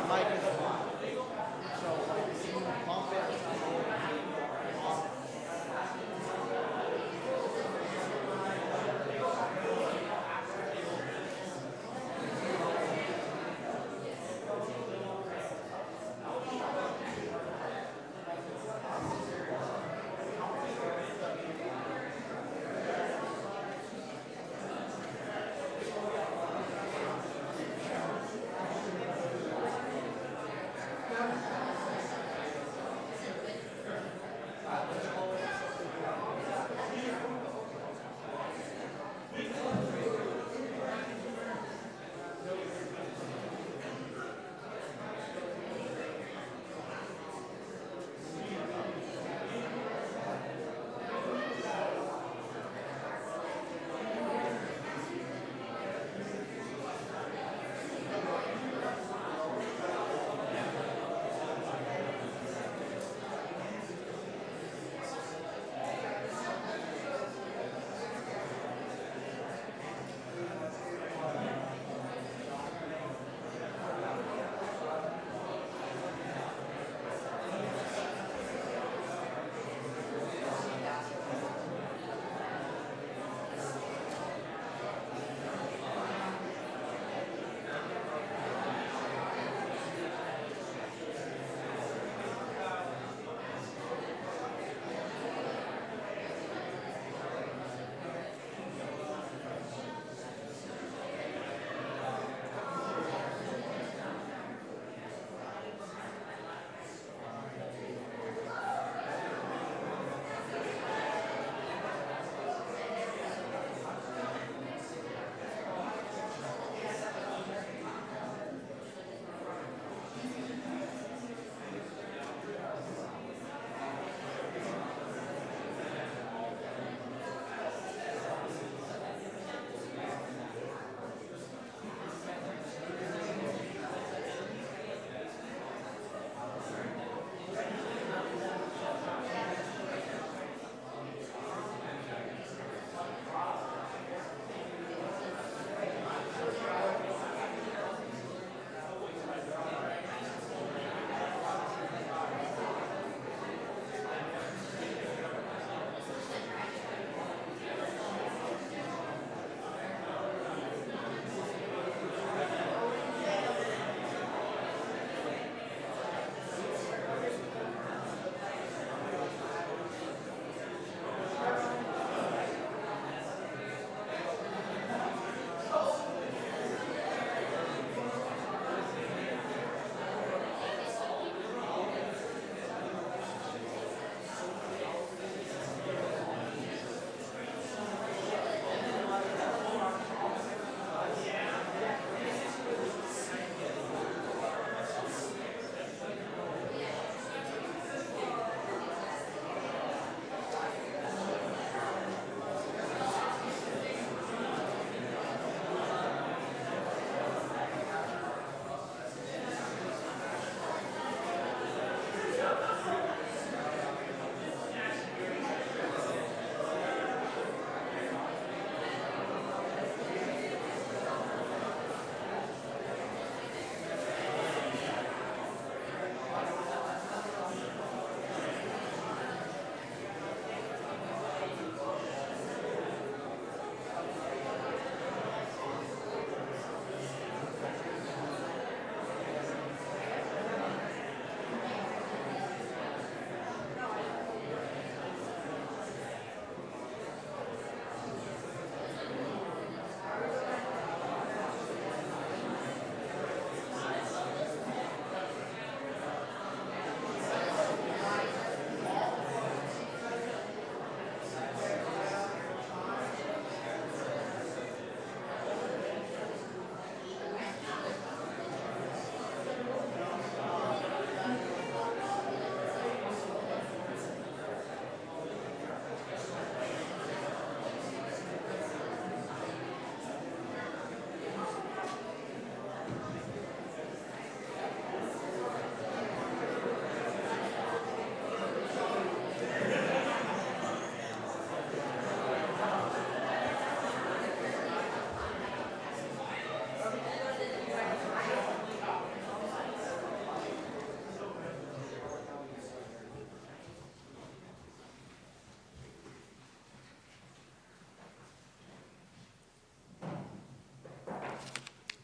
mic is on. So like if you pump it,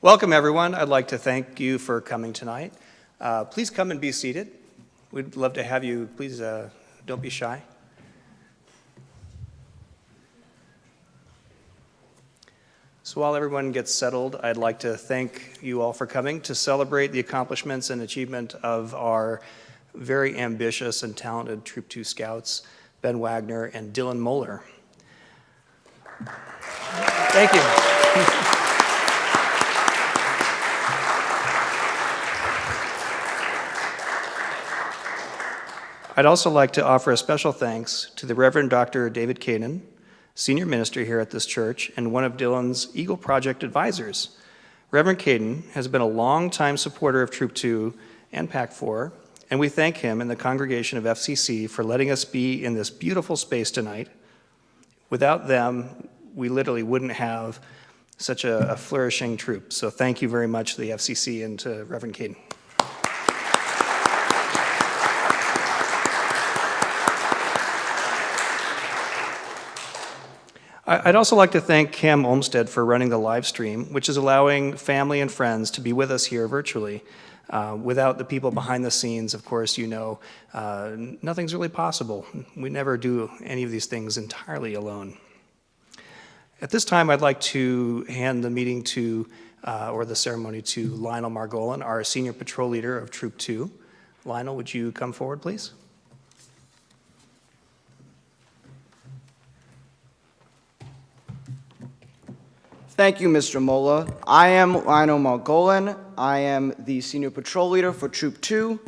Welcome, everyone. I'd like to thank you for coming tonight. Please come and be seated. We'd love to have you. Please don't be shy. So while everyone gets settled, I'd like to thank you all for coming to celebrate the accomplishments and achievement of our very ambitious and talented Troop 2 Scouts, Ben Wagner and Dylan Mohler. Thank you. I'd also like to offer a special thanks to the Reverend Dr. David Caden, senior minister here at this church and one of Dylan's Eagle Project advisors. Reverend Caden has been a longtime supporter of Troop 2 and PAC 4, and we thank him and the congregation of FCC for letting us be in this beautiful space tonight. Without them, we literally wouldn't have such a flourishing troop. So thank you very much to the FCC and to Reverend Caden. I'd also like to thank Cam Olmsted for running the live stream, which is allowing family and friends to be with us here virtually. Without the people behind the scenes, of course, you know, nothing's really possible. We never do any of these things entirely alone. At this time, I'd like to hand the meeting to, or the ceremony to Lionel Margolin, our senior patrol leader of Troop 2. Lionel, would you come forward, please? Thank you, Mr. Mohler. I am Lionel Margolin. I am the Senior Patrol Leader for Troop 2.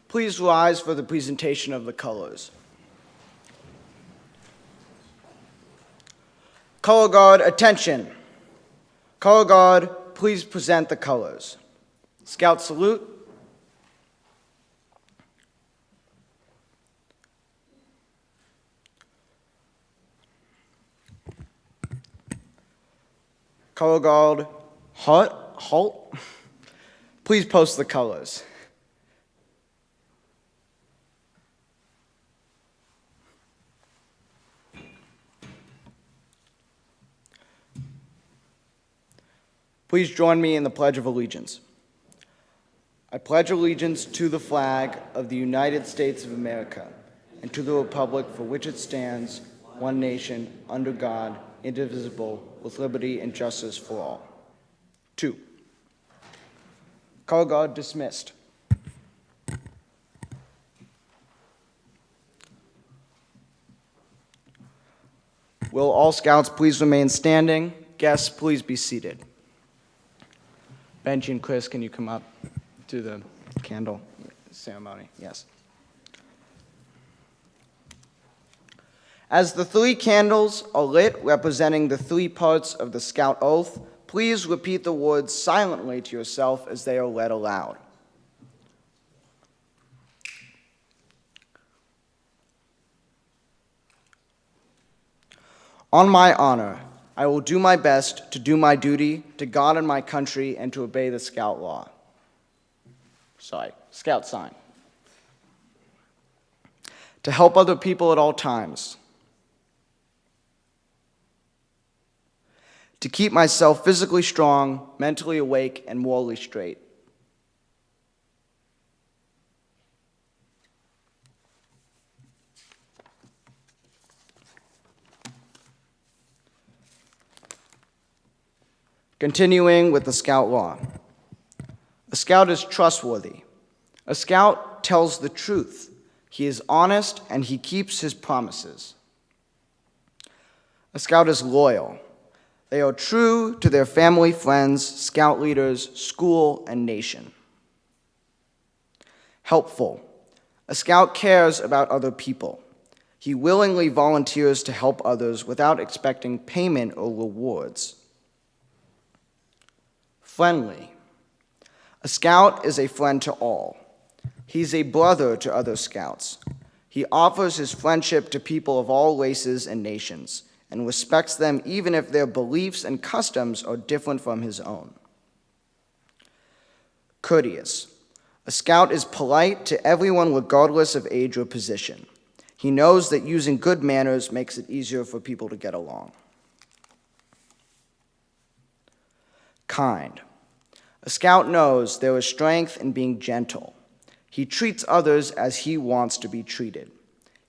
Please rise for the presentation of the colors. Color Guard, attention. Color Guard, please present the colors. Scout salute. Color Guard, halt. Please post the colors. Please join me in the Pledge of Allegiance. I pledge allegiance to the flag of the United States of America and to the republic for which it stands, one nation, under God, indivisible, with liberty and justice for all. 2. Color Guard dismissed. Will all Scouts please remain standing? Guests, please be seated. Benji and Chris, can you come up to the candle ceremony? Yes. As the 3 candles are lit representing the 3 parts of the Scout Oath, please repeat the words silently to yourself as they are read aloud. On my honor, I will do my best to do my duty to God and my country and to obey the Scout law. Scout sign. To help other people at all times. To keep myself physically strong, mentally awake, and morally straight. Continuing with the Scout law. A Scout is trustworthy. A Scout tells the truth. He is honest and he keeps his promises. A Scout is loyal. They are true to their family, friends, Scout leaders, school, and nation. Helpful. A Scout cares about other people. He willingly volunteers to help others without expecting payment or rewards. Friendly. A Scout is a friend to all. He's a brother to other Scouts. He offers his friendship to people of all races and nations, and respects them even if their beliefs and customs are different from his own. Courteous. A Scout is polite to everyone regardless of age or position. He knows that using good manners makes it easier for people to get along. Kind. A scout knows there is strength in being gentle. He treats others as he wants to be treated.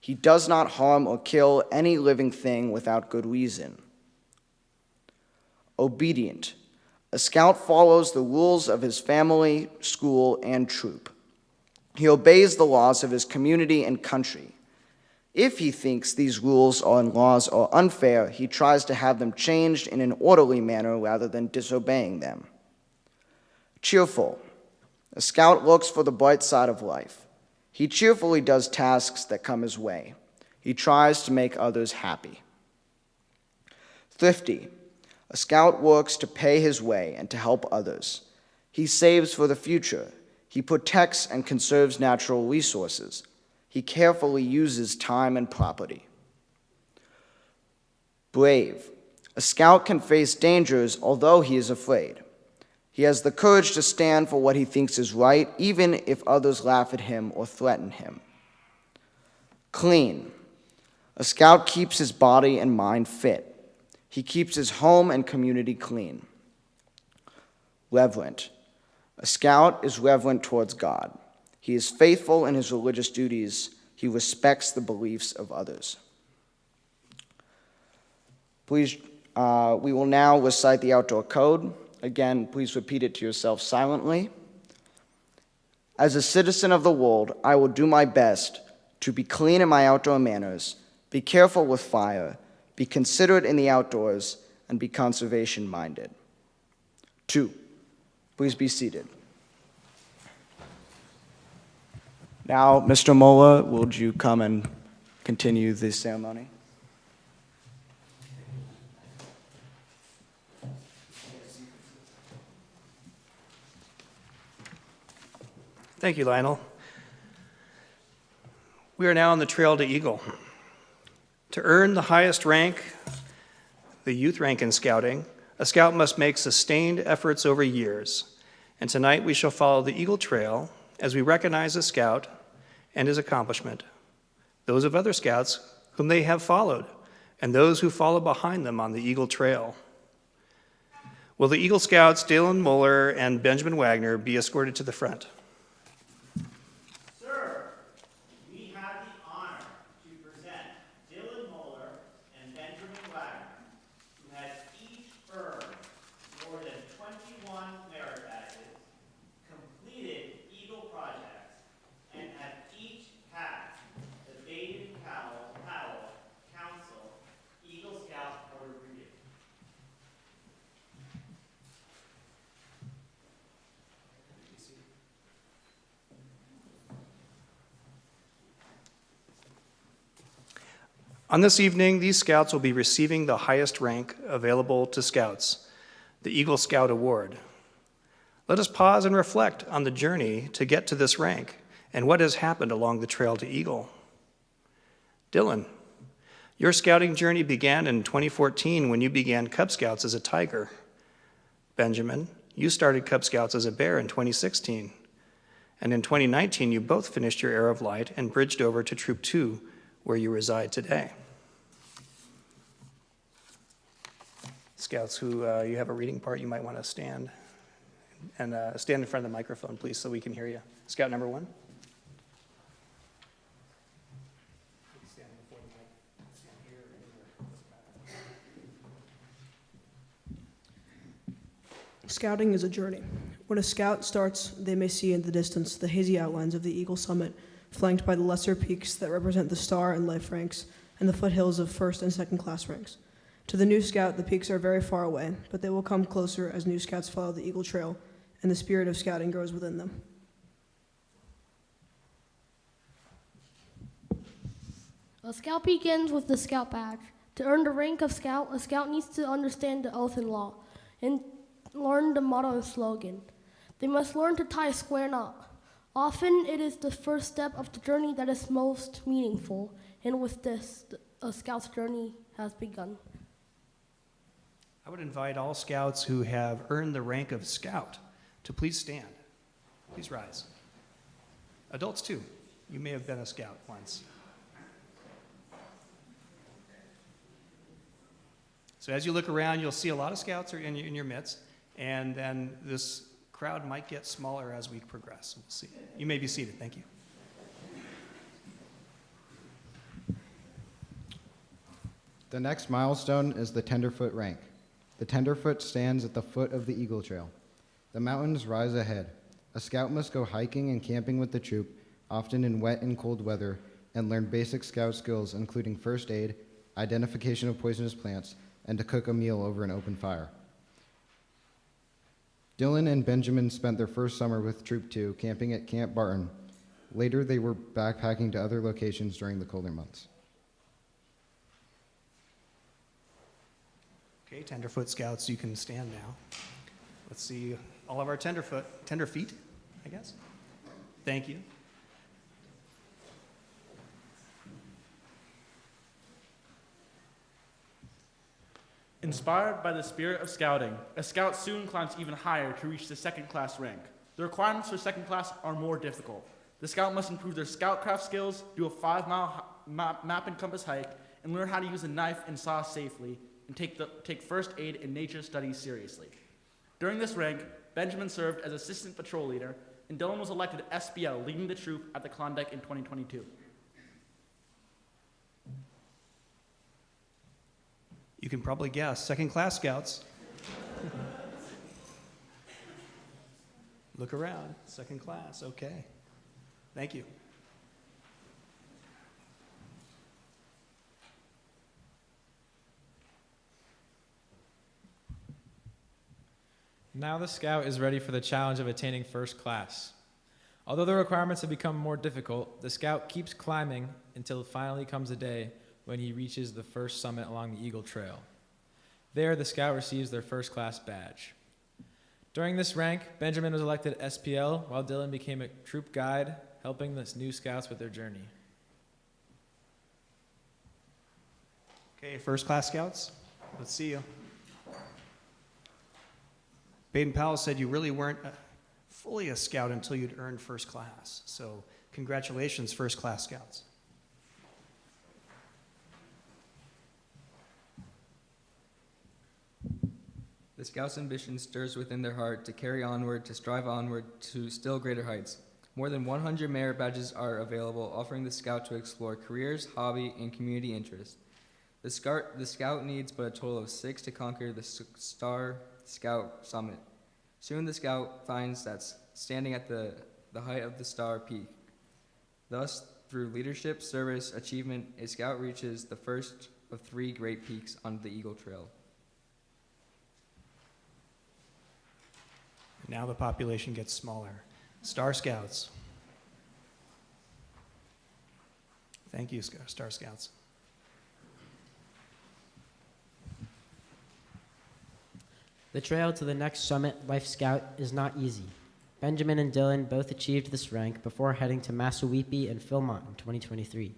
He does not harm or kill any living thing without good reason. Obedient. A scout follows the rules of his family, school, and troop. He obeys the laws of his community and country. If he thinks these rules and laws are unfair, he tries to have them changed in an orderly manner rather than disobeying them. Cheerful. A scout looks for the bright side of life. He cheerfully does tasks that come his way. He tries to make others happy. Thrifty. A scout works to pay his way and to help others. He saves for the future. He protects and conserves natural resources. He carefully uses time and property. Brave. A scout can face dangers although he is afraid. He has the courage to stand for what he thinks is right, even if others laugh at him or threaten him. Clean. A scout keeps his body and mind fit. He keeps his home and community clean. Reverent. A scout is reverent towards God. He is faithful in his religious duties. He respects the beliefs of others. Please, we will now recite the outdoor code. Again, please repeat it to yourself silently. As a citizen of the world, I will do my best to be clean in my outdoor manners, be careful with fire, be considerate in the outdoors, and be conservation-minded. 2, please be seated. Now, Mr. Mohler, would you come and continue the ceremony? Thank you, Lionel. We are now on the trail to Eagle. To earn the highest rank, the youth rank in scouting, a scout must make sustained efforts over years. And tonight we shall follow the Eagle Trail as we recognize a scout and his accomplishment, those of other scouts whom they have followed, and those who follow behind them on the Eagle Trail. Will the Eagle Scouts, Dalen Mohler and Benjamin Wagner, be escorted to the front? On this evening, these scouts will be receiving the highest rank available to scouts, the Eagle Scout Award. Let us pause and reflect on the journey to get to this rank and what has happened along the trail to Eagle. Dylan, your scouting journey began in 2014 when you began Cub Scouts as a tiger. Benjamin, you started Cub Scouts as a bear in 2016. And in 2019, you both finished your Air of Light and bridged over to Troop 2, where you reside today. Scouts who you have a reading part, you might want to stand and stand in front of the microphone, please, so we can hear you. Scout number 1. Stand before the mic. Stand here or anywhere. Scouting is a journey. When a scout starts, they may see in the distance the hazy outlines of the Eagle summit, flanked by the lesser peaks that represent the star and life ranks, and the foothills of first and second class ranks. To the new scout, the peaks are very far away, but they will come closer as new scouts follow the Eagle Trail, and the spirit of scouting grows within them. A scout begins with the scout badge. To earn the rank of scout, a scout needs to understand the oath and law, and learn the motto and slogan. They must learn to tie a square knot. Often it is the first step of the journey that is most meaningful, and with this, a scout's journey has begun. I would invite all scouts who have earned the rank of scout to please stand. Please rise. Adults too. You may have been a scout once. So as you look around, you'll see a lot of scouts are in your midst, and then this crowd might get smaller as we progress. We'll see. You may be seated. Thank you. The next milestone is the Tenderfoot Rank. The Tenderfoot stands at the foot of the Eagle Trail. The mountains rise ahead. A scout must go hiking and camping with the troop, often in wet and cold weather, and learn basic scout skills including first aid, identification of poisonous plants, and to cook a meal over an open fire. Dylan and Benjamin spent their first summer with Troop 2 camping at Camp Barton. Later, they were backpacking to other locations during the colder months. Okay, Tenderfoot Scouts, you can stand now. Let's see all of our tender feet, I guess. Thank you. Inspired by the spirit of scouting, a scout soon climbs even higher to reach the second-class rank. The requirements for second class are more difficult. The scout must improve their scoutcraft skills, do a 5-mile map and compass hike, and learn how to use a knife and saw safely, and take first aid and nature studies seriously. During this rank, Benjamin served as assistant patrol leader, and Dylan was elected SPL, leading the troop at the Klondike in 2022. You can probably guess, second-class Scouts. Look around, second class, okay. Thank you. Now the Scout is ready for the challenge of attaining first class. Although the requirements have become more difficult, the Scout keeps climbing until finally comes a day when he reaches the first summit along the Eagle Trail. There, the Scout receives their first class badge. During this rank, Benjamin was elected SPL, while Dylan became a troop guide, helping the new Scouts with their journey. Okay, first class Scouts, let's see you. Baden Powell said you really weren't fully a Scout until you'd earned first class. So congratulations, first class Scouts. The Scouts' ambition stirs within their heart to carry onward, to strive onward to still greater heights. More than 100 merit badges are available, offering the Scout to explore careers, hobby, and community interests. The Scout needs but a total of 6 to conquer the Star Scout Summit. Soon the Scout finds that standing at the height of the Star Peak. Thus, through leadership, service, achievement, a Scout reaches the first of 3 great peaks on the Eagle Trail. Now the population gets smaller. Star Scouts. Thank you, Star Scouts. The trail to the next summit, Life Scout, is not easy. Benjamin and Dylan both achieved this rank before heading to Massawepie and Philmont in 2023.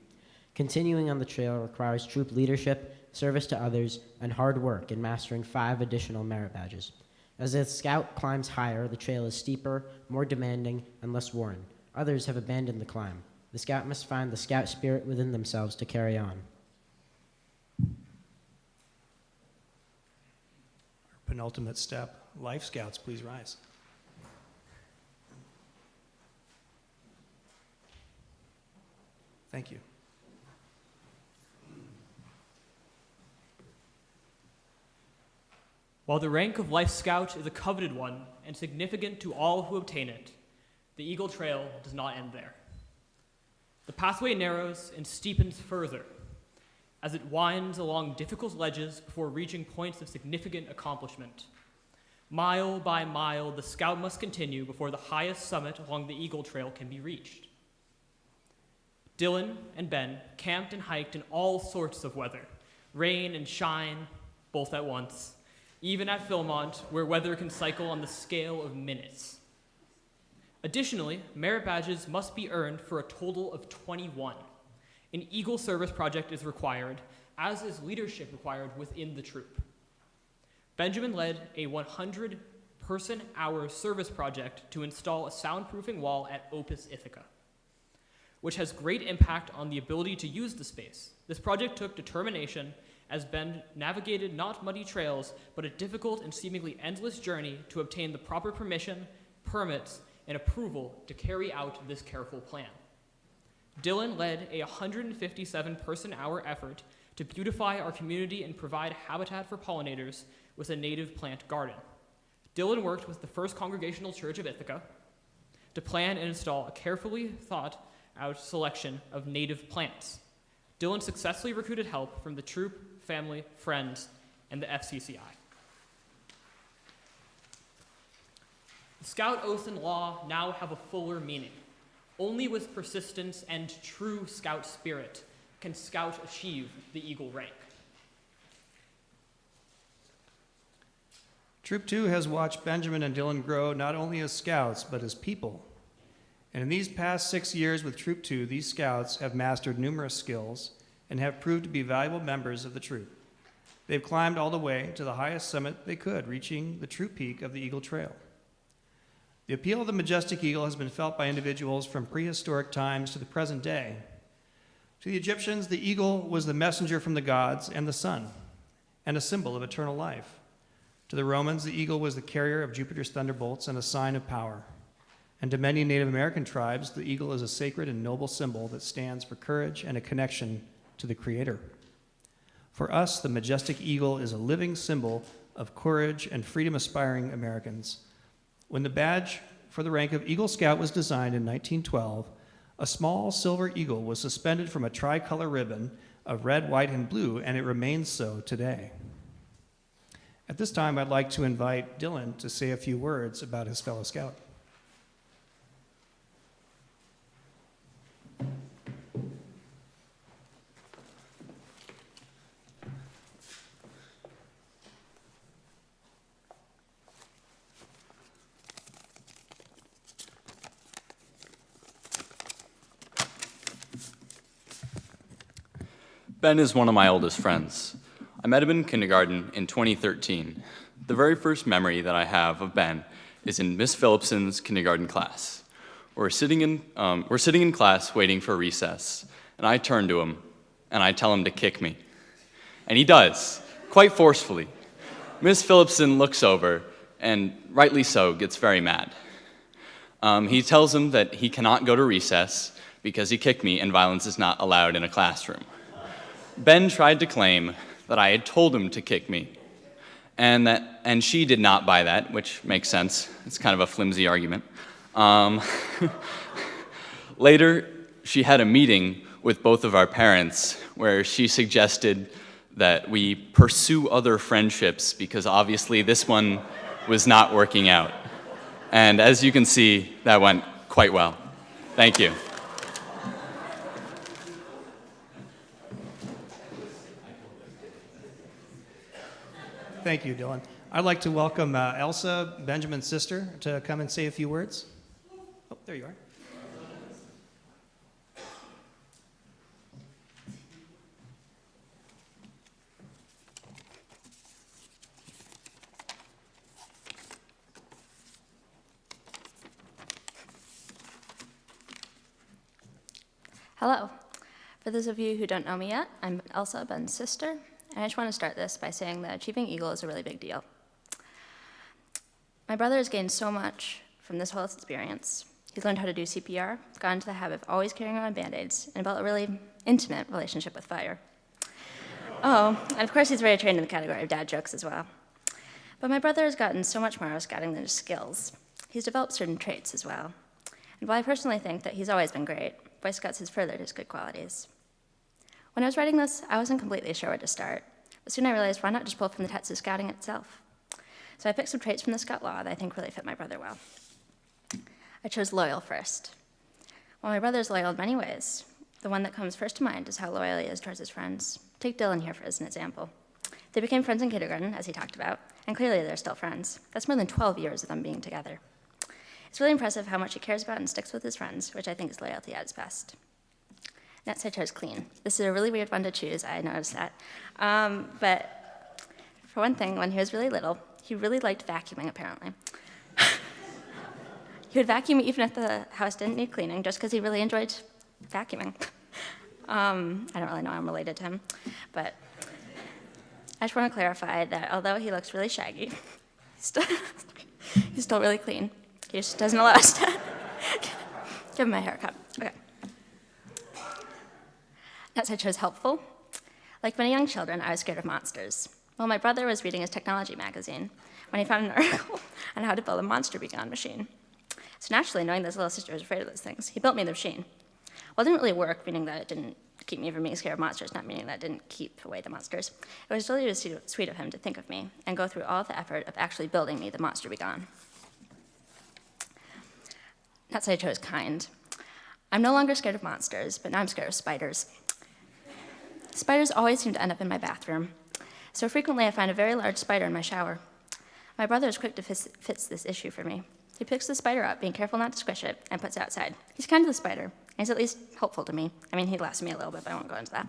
Continuing on the trail requires troop leadership, service to others, and hard work in mastering 5 additional merit badges. As the Scout climbs higher, the trail is steeper, more demanding, and less worn. Others have abandoned the climb. The Scout must find the Scout spirit within themselves to carry on. Penultimate step, Life Scouts, please rise. Thank you. While the rank of Life Scout is a coveted one and significant to all who obtain it, the Eagle Trail does not end there. The pathway narrows and steepens further as it winds along difficult ledges before reaching points of significant accomplishment. Mile by mile, the Scout must continue before the highest summit along the Eagle Trail can be reached. Dylan and Ben camped and hiked in all sorts of weather, rain and shine, both at once, even at Philmont, where weather can cycle on the scale of minutes. Additionally, merit badges must be earned for a total of 21. An Eagle service project is required, as is leadership required within the troop. Benjamin led a 100-person-hour service project to install a soundproofing wall at Opus Ithaca, which has great impact on the ability to use the space. This project took determination, as Ben navigated not muddy trails, but a difficult and seemingly endless journey to obtain the proper permission permits, and approval to carry out this careful plan. Dylan led a 157 person-hour effort to beautify our community and provide habitat for pollinators with a native plant garden. Dylan worked with the First Congregational Church of Ithaca to plan and install a carefully thought-out selection of native plants. Dylan successfully recruited help from the troop, family, friends, and the FCCI. The Scout oath and law now have a fuller meaning. Only with persistence and true Scout spirit can Scout achieve the Eagle rank. Troop 2 has watched Benjamin and Dylan grow not only as Scouts, but as people. And in these past 6 years with Troop 2, these Scouts have mastered numerous skills and have proved to be valuable members of the troop. They've climbed all the way to the highest summit they could, reaching the true peak of the Eagle Trail. The appeal of the majestic eagle has been felt by individuals from prehistoric times to the present day. To the Egyptians, the eagle was the messenger from the gods and the sun, and a symbol of eternal life. To the Romans, the eagle was the carrier of Jupiter's thunderbolts and a sign of power. And to many Native American tribes, the eagle is a sacred and noble symbol that stands for courage and a connection to the Creator. For us, the majestic eagle is a living symbol of courage and freedom-aspiring Americans. When the badge for the rank of Eagle Scout was designed in 1912, a small silver eagle was suspended from a tricolor ribbon of red, white, and blue, and it remains so today. At this time, I'd like to invite Dylan to say a few words about his fellow Scout. Ben is one of my oldest friends. I met him in kindergarten in 2013. The very first memory that I have of Ben is in Miss Phillipson's kindergarten class. We're sitting in class waiting for recess, and I turn to him, and I tell him to kick me. And he does, quite forcefully. Miss Phillipson looks over, and rightly so, gets very mad. He tells him that he cannot go to recess because he kicked me and violence is not allowed in a classroom. Ben tried to claim that I had told him to kick me, and she did not buy that, which makes sense. It's kind of a flimsy argument. Later, she had a meeting with both of our parents where she suggested that we pursue other friendships because obviously this one was not working out. And as you can see, that went quite well. Thank you. Thank you, Dylan. I'd like to welcome Elsa, Benjamin's sister, to come and say a few words. Oh, there you are. Hello. For those of you who don't know me yet, I'm Elsa, Ben's sister, and I just want to start this by saying that achieving Eagle is a really big deal. My brother has gained so much from this whole experience. He's learned how to do CPR, got into the habit of always carrying around Band-Aids, and built a really intimate relationship with fire. Oh, and of course he's very trained in the category of dad jokes as well. But my brother has gotten so much more out of scouting than his skills. He's developed certain traits as well. And while I personally think that he's always been great, Boy Scouts has furthered his good qualities. When I was writing this, I wasn't completely sure where to start, but soon I realized why not just pull from the text of scouting itself. So I picked some traits from the Scout Law that I think really fit my brother well. I chose loyal first. While my brother is loyal in many ways, the one that comes first to mind is how loyal he is towards his friends. Take Dylan here as an example. They became friends in kindergarten, as he talked about, and clearly they're still friends. That's more than 12 years of them being together. It's really impressive how much he cares about and sticks with his friends, which I think is loyalty at its best. Next, I chose clean. This is a really weird one to choose, I noticed that. But for one thing, when he was really little, he really liked vacuuming, apparently. He would vacuum even if the house didn't need cleaning, just because he really enjoyed vacuuming. I don't really know how I'm related to him, but I just want to clarify that although he looks really shaggy, he's still really clean. He just doesn't allow us to give him a haircut. Okay. Next, I chose helpful. Like many young children, I was scared of monsters. Well, my brother was reading his technology magazine when he found an article on how to build a monster beacon machine. So naturally, knowing that his little sister was afraid of those things, he built me the machine. Well, it didn't really work, meaning that it didn't keep me from being scared of monsters, not meaning that it didn't keep away the monsters. It was really sweet of him to think of me and go through all the effort of actually building me the monster beacon. That's why I chose kind. I'm no longer scared of monsters, but now I'm scared of spiders. Spiders always seem to end up in my bathroom, so frequently I find a very large spider in my shower. My brother is quick to fix this issue for me. He picks the spider up, being careful not to squish it, and puts it outside. He's kind to the spider, and he's at least helpful to me. I mean, he laughs at me a little bit, but I won't go into that.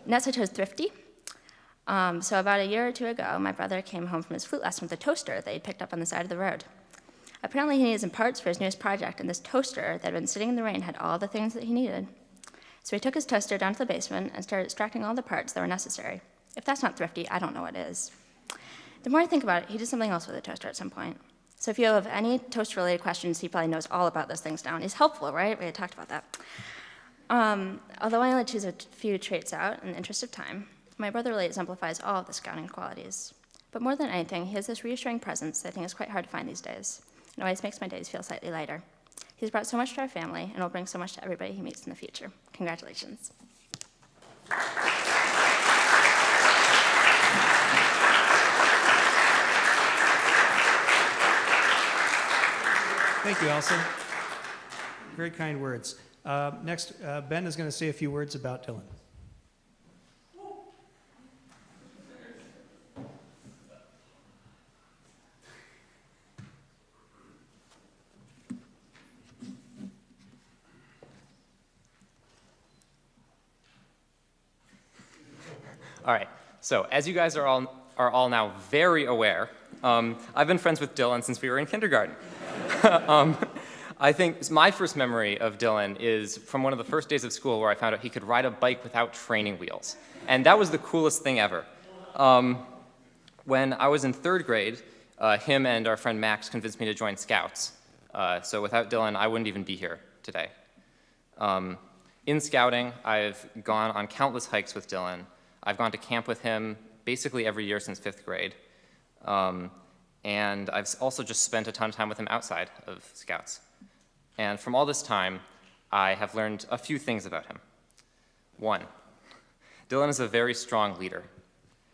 Next, I chose thrifty. So about a year or two ago, my brother came home from his flute lesson with a toaster that he'd picked up on the side of the road. Apparently, he needed some parts for his newest project, and this toaster that had been sitting in the rain had all the things that he needed. So he took his toaster down to the basement and started extracting all the parts that were necessary. If that's not thrifty, I don't know what is. The more I think about it, he did something else with the toaster at some point. So if you have any toaster-related questions, he probably knows all about those things now. And he's helpful, right? We had talked about that. Although I only choose a few traits out in the interest of time, my brother really exemplifies all of the scouting qualities. But more than anything, he has this reassuring presence that I think is quite hard to find these days. It always makes my days feel slightly lighter. He's brought so much to our family and will bring so much to everybody he meets in the future. Congratulations. Thank you, Elsa. Very kind words. Next, Ben is going to say a few words about Dylan. All right, so as you guys are all now very aware, I've been friends with Dylan since we were in kindergarten. I think my first memory of Dylan is from one of the first days of school where I found out he could ride a bike without training wheels. And that was the coolest thing ever. When I was in third grade, him and our friend Max convinced me to join Scouts. So without Dylan, I wouldn't even be here today. In Scouting, I've gone on countless hikes with Dylan. I've gone to camp with him basically every year since 5th grade. And I've also just spent a ton of time with him outside of Scouts. And from all this time, I have learned a few things about him. 1, Dylan is a very strong leader.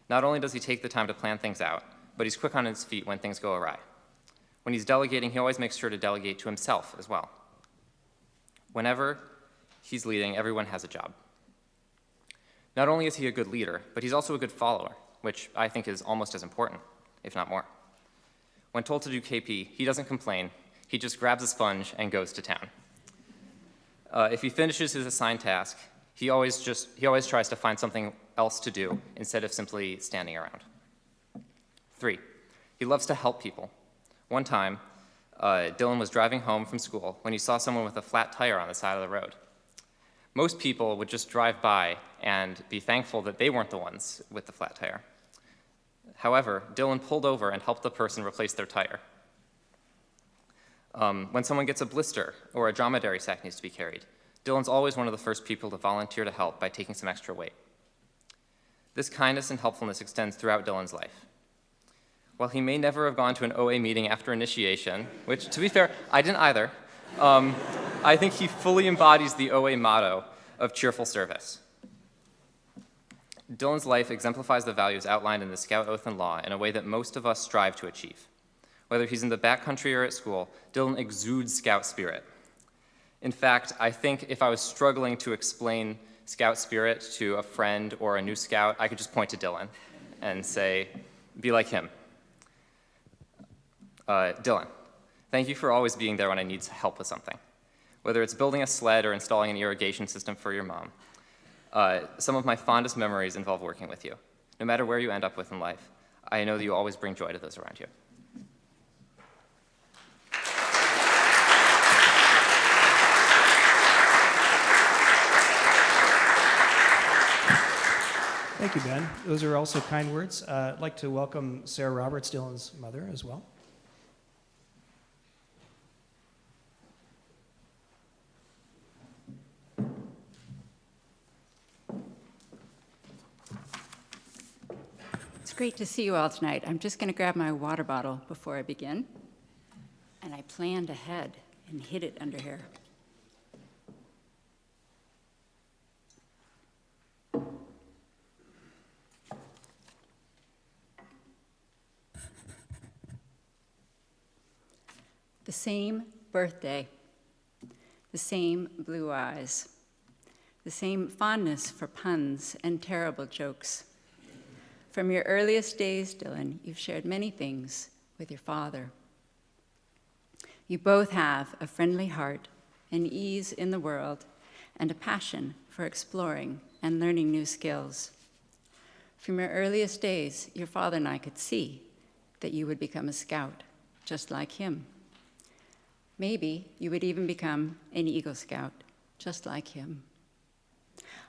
Not only does he take the time to plan things out, but he's quick on his feet when things go awry. When he's delegating, he always makes sure to delegate to himself as well. Whenever he's leading, everyone has a job. Not only is he a good leader, but he's also a good follower, which I think is almost as important, if not more. When told to do KP, he doesn't complain. He just grabs a sponge and goes to town. If he finishes his assigned task, he always tries to find something else to do instead of simply standing around. 3, he loves to help people. One time, Dylan was driving home from school when he saw someone with a flat tire on the side of the road. Most people would just drive by and be thankful that they weren't the ones with the flat tire. However, Dylan pulled over and helped the person replace their tire. When someone gets a blister or a dromedary sack needs to be carried, Dylan's always one of the first people to volunteer to help by taking some extra weight. This kindness and helpfulness extends throughout Dylan's life. While he may never have gone to an OA meeting after initiation, which, to be fair, I didn't either, I think he fully embodies the OA motto of cheerful service. Dylan's life exemplifies the values outlined in the Scout Oath and Law in a way that most of us strive to achieve. Whether he's in the backcountry or at school, Dylan exudes Scout spirit. In fact, I think if I was struggling to explain Scout spirit to a friend or a new Scout, I could just point to Dylan and say, be like him. Dylan, thank you for always being there when I need help with something. Whether it's building a sled or installing an irrigation system for your mom, some of my fondest memories involve working with you. No matter where you end up with in life, I know that you always bring joy to those around you. Thank you, Ben. Those are also kind words. I'd like to welcome Sarah Roberts, Dylan's mother, as well. great to see you all tonight. I'm just going to grab my water bottle before I begin. And I planned ahead and hid it under here. The same birthday, the same blue eyes, the same fondness for puns and terrible jokes. From your earliest days, Dylan, you've shared many things with your father. You both have a friendly heart, an ease in the world, and a passion for exploring and learning new skills. From your earliest days, your father and I could see that you would become a scout, just like him. Maybe you would even become an Eagle Scout, just like him.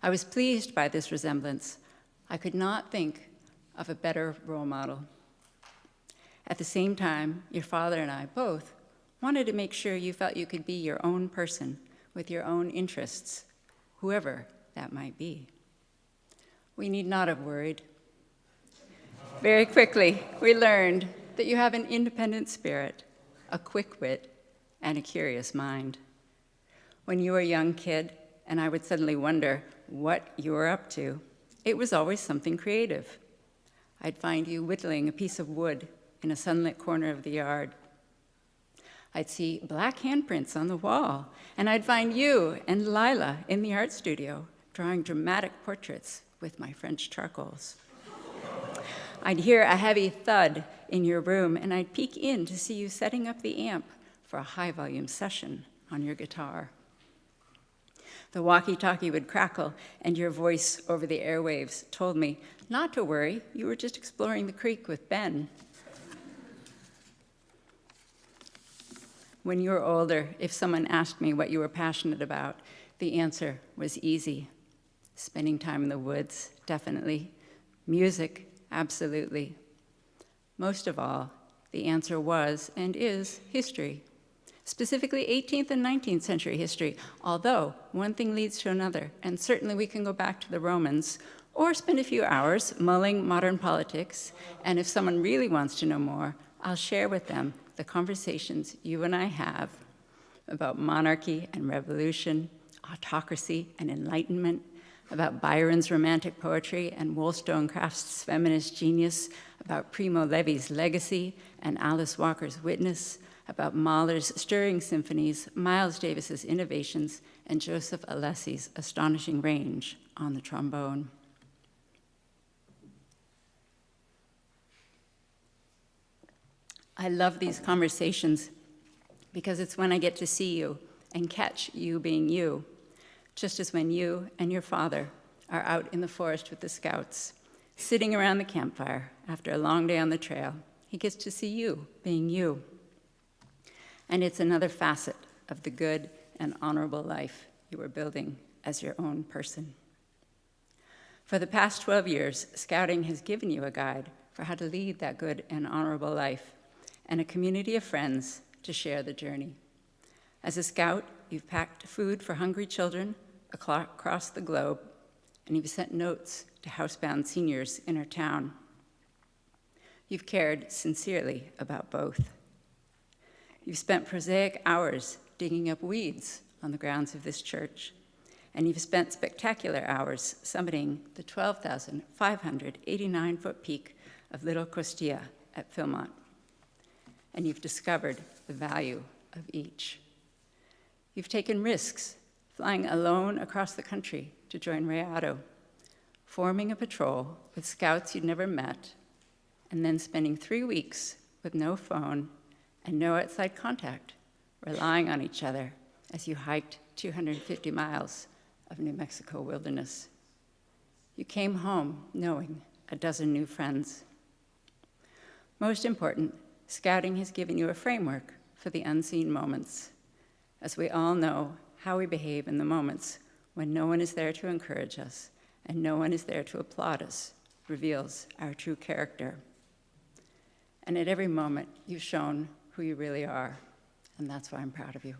I was pleased by this resemblance. I could not think of a better role model. At the same time, your father and I both wanted to make sure you felt you could be your own person with your own interests, whoever that might be. We need not have worried. Very quickly, we learned that you have an independent spirit, a quick wit, and a curious mind. When you were a young kid, and I would suddenly wonder what you were up to, it was always something creative. I'd find you whittling a piece of wood in a sunlit corner of the yard. I'd see black handprints on the wall, and I'd find you and Lila in the art studio drawing dramatic portraits with my French charcoals. I'd hear a heavy thud in your room, and I'd peek in to see you setting up the amp for a high-volume session on your guitar. The walkie-talkie would crackle, and your voice over the airwaves told me not to worry, you were just exploring the creek with Ben. When you were older, if someone asked me what you were passionate about, the answer was easy. Spending time in the woods, definitely. Music, absolutely. Most of all, the answer was and is history. Specifically 18th and 19th century history, although one thing leads to another, and certainly we can go back to the Romans, or spend a few hours mulling modern politics, and if someone really wants to know more, I'll share with them the conversations you and I have about monarchy and revolution, autocracy and enlightenment, about Byron's romantic poetry and Wollstonecraft's feminist genius, about Primo Levi's legacy and Alice Walker's witness, about Mahler's stirring symphonies, Miles Davis's innovations, and Joseph Alessi's astonishing range on the trombone. I love these conversations because it's when I get to see you and catch you being you, just as when you and your father are out in the forest with the scouts, sitting around the campfire after a long day on the trail. He gets to see you being you. And it's another facet of the good and honorable life you are building as your own person. For the past 12 years, Scouting has given you a guide for how to lead that good and honorable life, and a community of friends to share the journey. As a scout, you've packed food for hungry children across the globe, and you've sent notes to housebound seniors in our town. You've cared sincerely about both. You've spent prosaic hours digging up weeds on the grounds of this church, and you've spent spectacular hours summiting the 12,589-foot peak of Little Costilla at Philmont. And you've discovered the value of each. You've taken risks, flying alone across the country to join Rayado, forming a patrol with scouts you'd never met, and then spending 3 weeks with no phone and no outside contact, relying on each other as you hiked 250 miles of New Mexico wilderness. You came home knowing a dozen new friends. Most important, Scouting has given you a framework for the unseen moments, as we all know how we behave in the moments when no one is there to encourage us and no one is there to applaud us, reveals our true character. And at every moment, you've shown who you really are, and that's why I'm proud of you.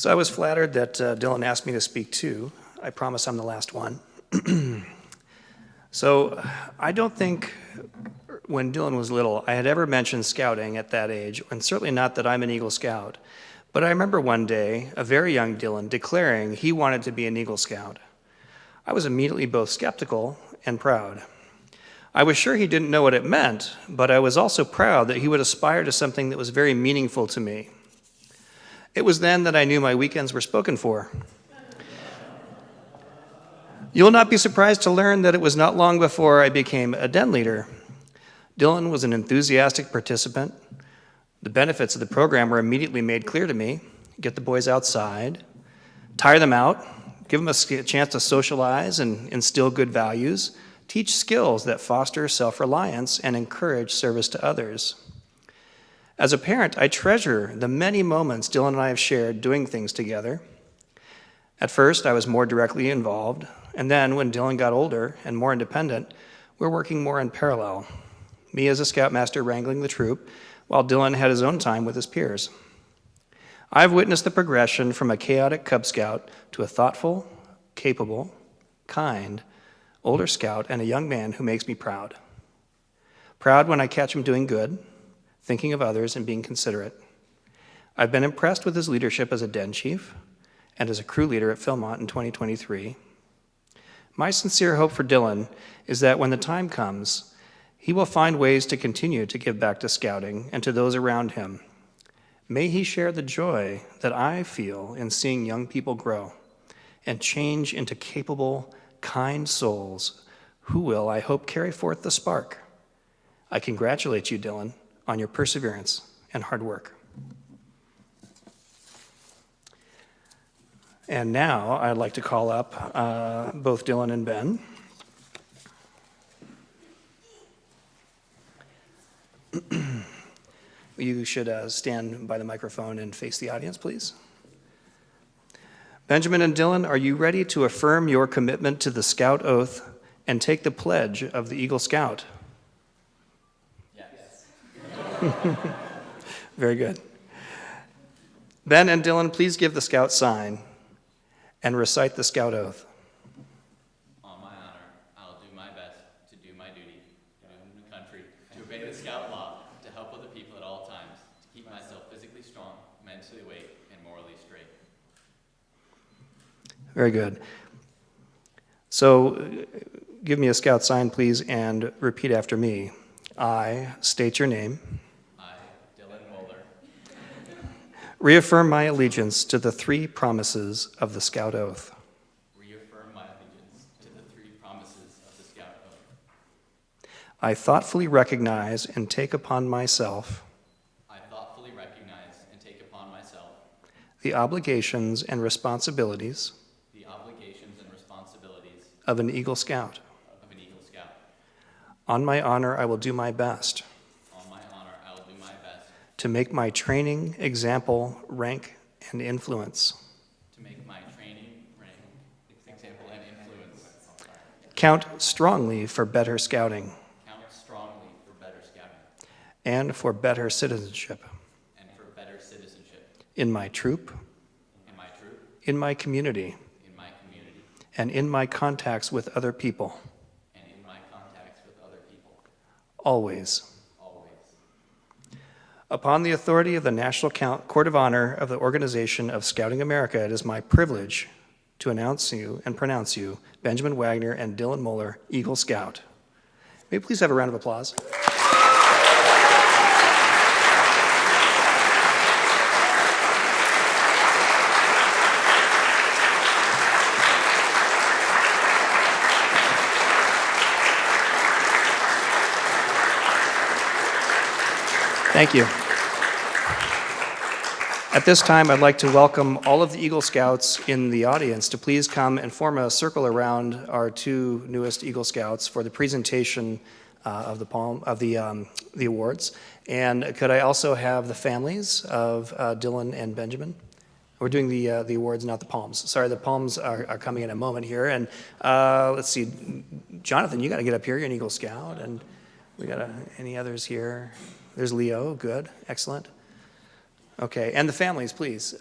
So I was flattered that Dylan asked me to speak too. I promise I'm the last one. So I don't think when Dylan was little, I had ever mentioned scouting at that age, and certainly not that I'm an Eagle Scout. But I remember one day, a very young Dylan declaring he wanted to be an Eagle Scout. I was immediately both skeptical and proud. I was sure he didn't know what it meant, but I was also proud that he would aspire to something that was very meaningful to me. It was then that I knew my weekends were spoken for. You'll not be surprised to learn that it was not long before I became a den leader. Dylan was an enthusiastic participant. The benefits of the program were immediately made clear to me. Get the boys outside, tire them out, give them a chance to socialize and instill good values, teach skills that foster self-reliance and encourage service to others. As a parent, I treasure the many moments Dylan and I have shared doing things together. At first, I was more directly involved, and then when Dylan got older and more independent, we're working more in parallel. Me as a scoutmaster wrangling the troop, while Dylan had his own time with his peers. I've witnessed the progression from a chaotic Cub Scout to a thoughtful, capable, kind, older scout and a young man who makes me proud. Proud when I catch him doing good, thinking of others and being considerate. I've been impressed with his leadership as a den chief and as a crew leader at Philmont in 2023. My sincere hope for Dylan is that when the time comes, he will find ways to continue to give back to scouting and to those around him. May he share the joy that I feel in seeing young people grow and change into capable, kind souls who will, I hope, carry forth the spark. I congratulate you, Dylan, on your perseverance and hard work. And now I'd like to call up both Dylan and Ben. You should stand by the microphone and face the audience, please. Benjamin and Dylan, are you ready to affirm your commitment to the Scout Oath and take the pledge of the Eagle Scout? Yes. Very good. Ben and Dylan, please give the Scout sign and recite the Scout Oath. On my honor, I'll do my best to do my duty, to do the country, to obey the Scout law, to help other people at all times, to keep myself physically strong, mentally awake, and morally straight. Very good. So give me a Scout sign, please, and repeat after me. I state your name. I, Dylan Mohler, Reaffirm my allegiance to the three promises of the Scout Oath. reaffirm my allegiance to the three promises of the Scout Oath. I thoughtfully recognize and take upon myself I thoughtfully recognize and take upon myself the obligations and responsibilities of an Eagle Scout. On my honor, I will do my best to make my training, example, rank, and influence count strongly for better scouting and for better citizenship in my troop, in my community, and in my contacts with other people. Always. Upon the authority of the National Court of Honor of the Organization of Scouting America, it is my privilege to announce you and pronounce you Benjamin Wagner and Dylan Mohler, Eagle Scout. May we please have a round of applause? Thank you. At this time, I'd like to welcome all of the Eagle Scouts in the audience to please come and form a circle around our two newest Eagle Scouts for the presentation of the awards. And could I also have the families of Dylan and Benjamin? We're doing the awards, not the palms. Sorry, the palms are coming in a moment here. And let's see, Jonathan, you got to get up here. You're an Eagle Scout, and we got any others here? There's Leo. Good, excellent. Okay, and the families, please.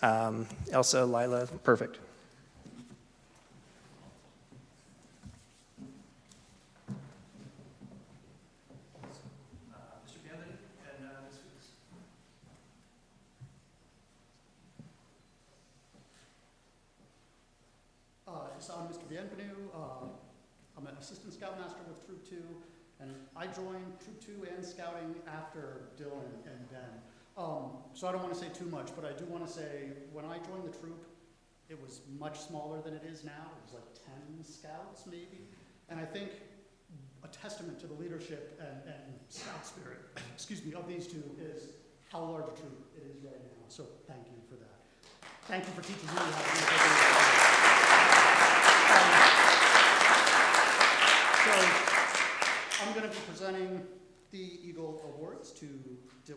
Elsa, Lila, perfect. I'm Mr. Bienvenu. I'm an assistant scoutmaster with Troop 2, and I joined Troop 2 and scouting after Dylan and Ben. So I don't want to say too much, but I do want to say when I joined the troop, it was much smaller than it is now. It was like 10 scouts maybe. And I think a testament to the leadership and scout spirit, excuse me, of these two is how large a troop it is right now. So thank you for that. Thank you for teaching me how to do So I'm going to be presenting the Eagle Awards to,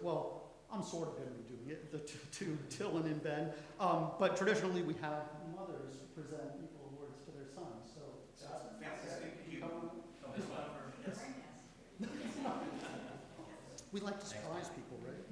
well, I'm sort of going to be doing it, to Dylan and Ben. But traditionally we have mothers present Eagle Awards to their sons. So we like to surprise people, right?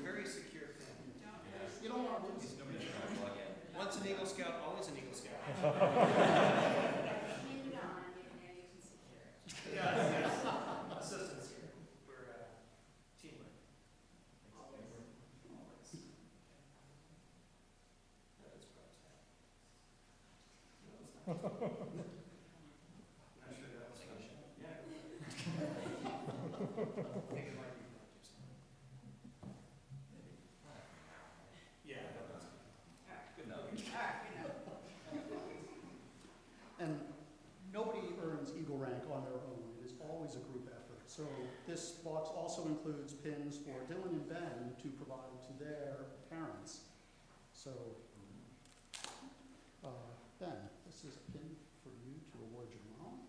Very secure thing. You don't want to lose. Once an Eagle Scout, always an Eagle Scout. Yes. Assistants here. We're teamwork. And nobody earns Eagle rank on their own. It is always a group effort. So this box also includes pins for Dylan and Ben to provide to their parents. So, Ben, this is a pin for you to award your mom.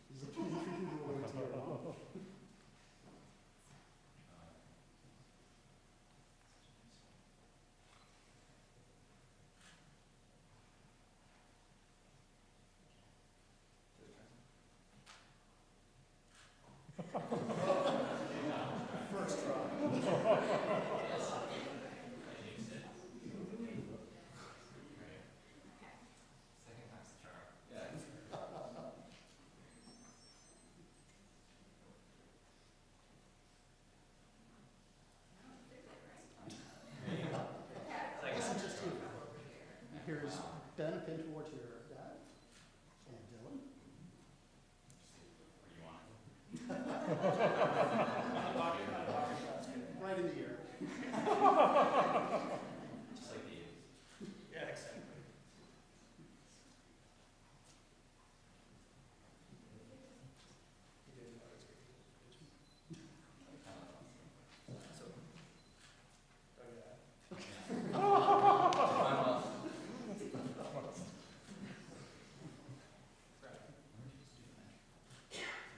This is a pin for you to award to your mom. First try. Here's Ben, a pin towards your dad, and Dylan. Right in the ear. Just like the Eagles. Yeah, exactly.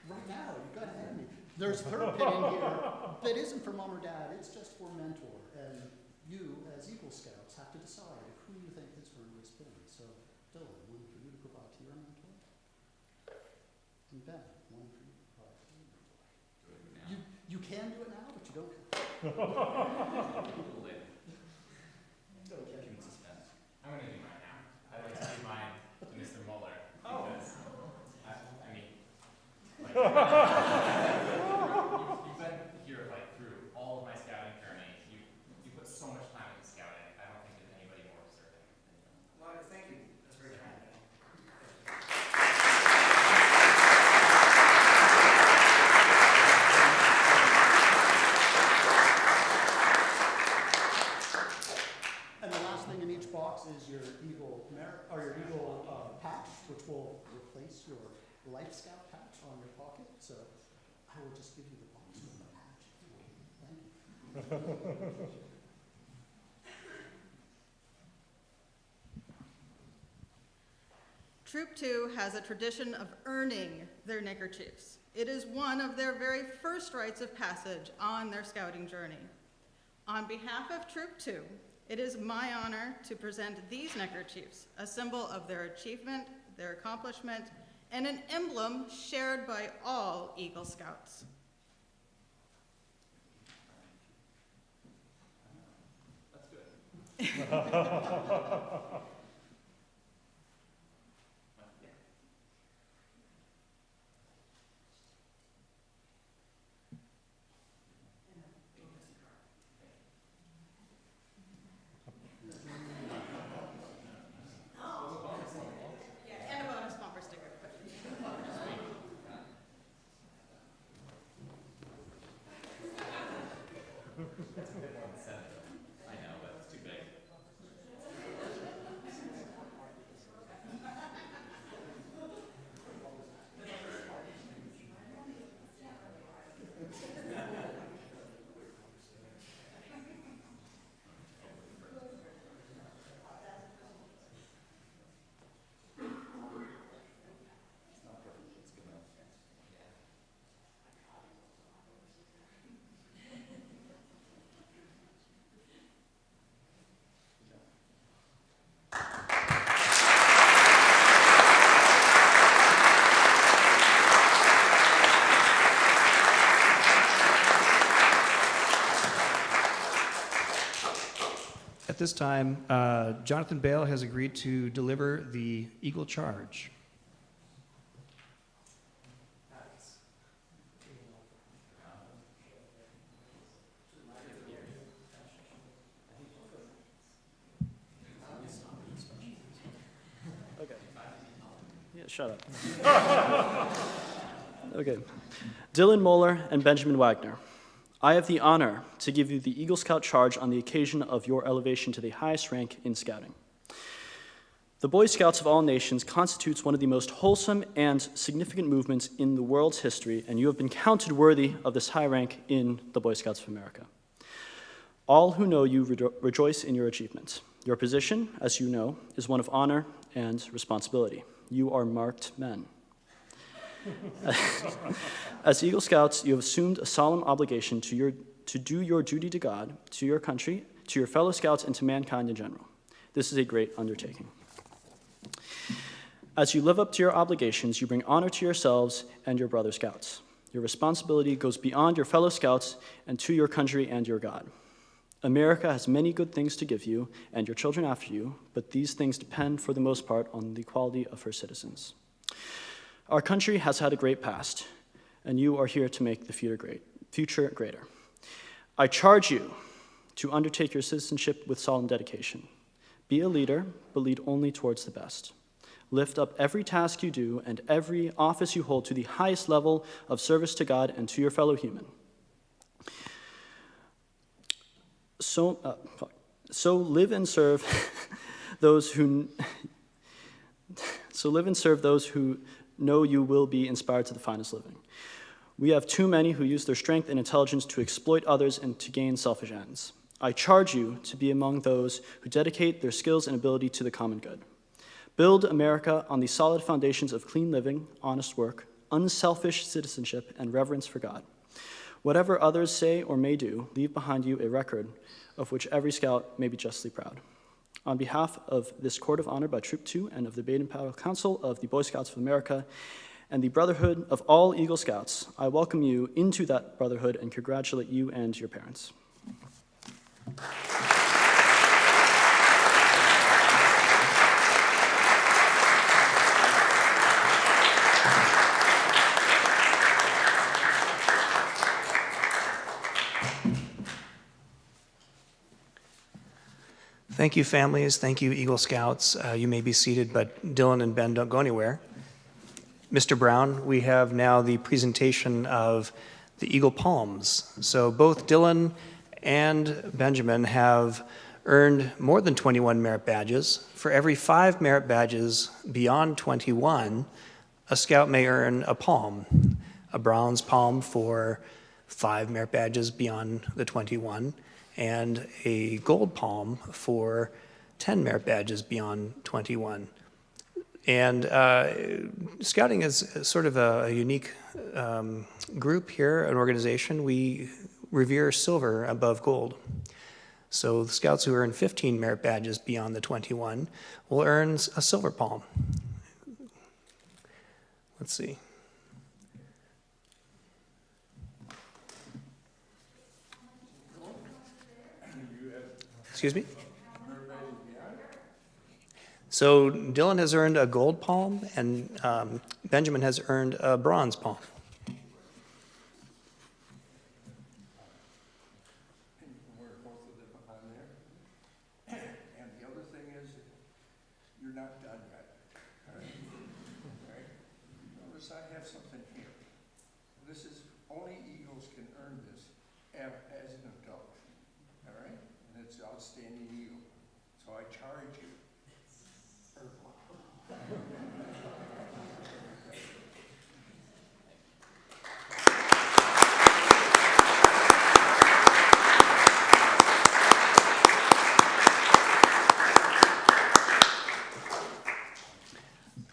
Right now, you got to have me. There's a third pin in here that isn't for mom or dad, it's just for mentor. And you, as Eagle Scouts, have to decide who you think has earned this pin. So, Dylan, one for you to provide to your mentor. And Ben, one for you to provide to your mentor. You can do it now, but you don't have to. Okay. I'm going to do mine now. I'd like to do mine to Mr. Mohler. Because, I mean, like, you've been here like through all of my scouting journey. You put so much time into scouting. I don't think there's anybody more deserving than you. Well, thank you. That's Troop 2 has a tradition of earning their neckerchiefs. It is one of their very first rites of passage on their scouting journey. On behalf of Troop 2, it is my honor to present these neckerchiefs, a symbol of their achievement, their accomplishment, and an emblem shared by all Eagle Scouts. That's good. At this time, Jonathan Bale has agreed to deliver the Eagle Charge. Okay. Yeah, shut up. Okay. Dylan Mohler and Benjamin Wagner. I have the honor to give you the Eagle Scout Charge on the occasion of your elevation to the highest rank in scouting. The Boy Scouts of all nations constitutes one of the most wholesome and significant movements in the world's history, and you have been counted worthy of this high rank in the Boy Scouts of America. All who know you rejoice in your achievement. Your position, as you know, is one of honor and responsibility. You are marked men. As Eagle Scouts, you have assumed a solemn obligation to do your duty to God, to your country, to your fellow Scouts, and to mankind in general. This is a great undertaking. As you live up to your obligations, you bring honor to yourselves and your brother Scouts. Your responsibility goes beyond your fellow Scouts and to your country and your God. America has many good things to give you and your children after you, but these things depend, for the most part, on the quality of her citizens. Our country has had a great past, and you are here to make the future greater. I charge you to undertake your citizenship with solemn dedication. Be a leader, but lead only towards the best. Lift up every task you do and every office you hold to the highest level of service to God and to your fellow human. So live and serve those who know you will be inspired to the finest living. We have too many who use their strength and intelligence to exploit others and to gain selfish ends. I charge you to be among those who dedicate their skills and ability to the common good. Build America on the solid foundations of clean living, honest work, unselfish citizenship, and reverence for God. Whatever others say or may do, leave behind you a record of which every Scout may be justly proud. On behalf of this Court of Honor by Troop 2 and of the Baden-Powell Council of the Boy Scouts of America and the Brotherhood of all Eagle Scouts, I welcome you into that brotherhood and congratulate you and your parents. Thank you, families. Thank you, Eagle Scouts. You may be seated, but Dylan and Ben don't go anywhere. Mr. Brown, we have now the presentation of the Eagle Palms. So both Dylan and Benjamin have earned more than 21 merit badges. For every 5 merit badges beyond 21, a Scout may earn a palm, a bronze palm for 5 merit badges beyond the 21, and a gold palm for 10 merit badges beyond 21. And Scouting is sort of a unique group here, an organization. We revere silver above gold. So the Scouts who earn 15 merit badges beyond the 21 will earn a silver palm. Let's see. Excuse me? So Dylan has earned a gold palm, and Benjamin has earned a bronze palm. We're both of them on there. And the other thing is, you're not done yet. All right? All right? Notice I have something here. This is, only Eagles can earn this as an adult. All right? And it's outstanding Eagle. So I charge you.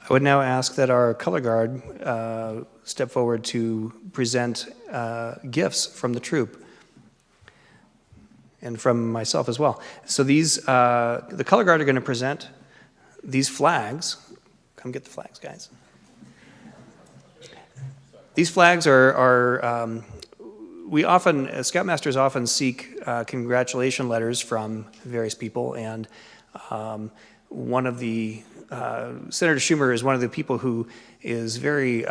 I would now ask that our color guard step forward to present gifts from the troop and from myself as well. So these, the color guard are going to present these flags. Come get the flags, guys. These flags are we often, Scoutmasters often seek congratulation letters from various people, and one of the Senator Schumer is one of the people who is very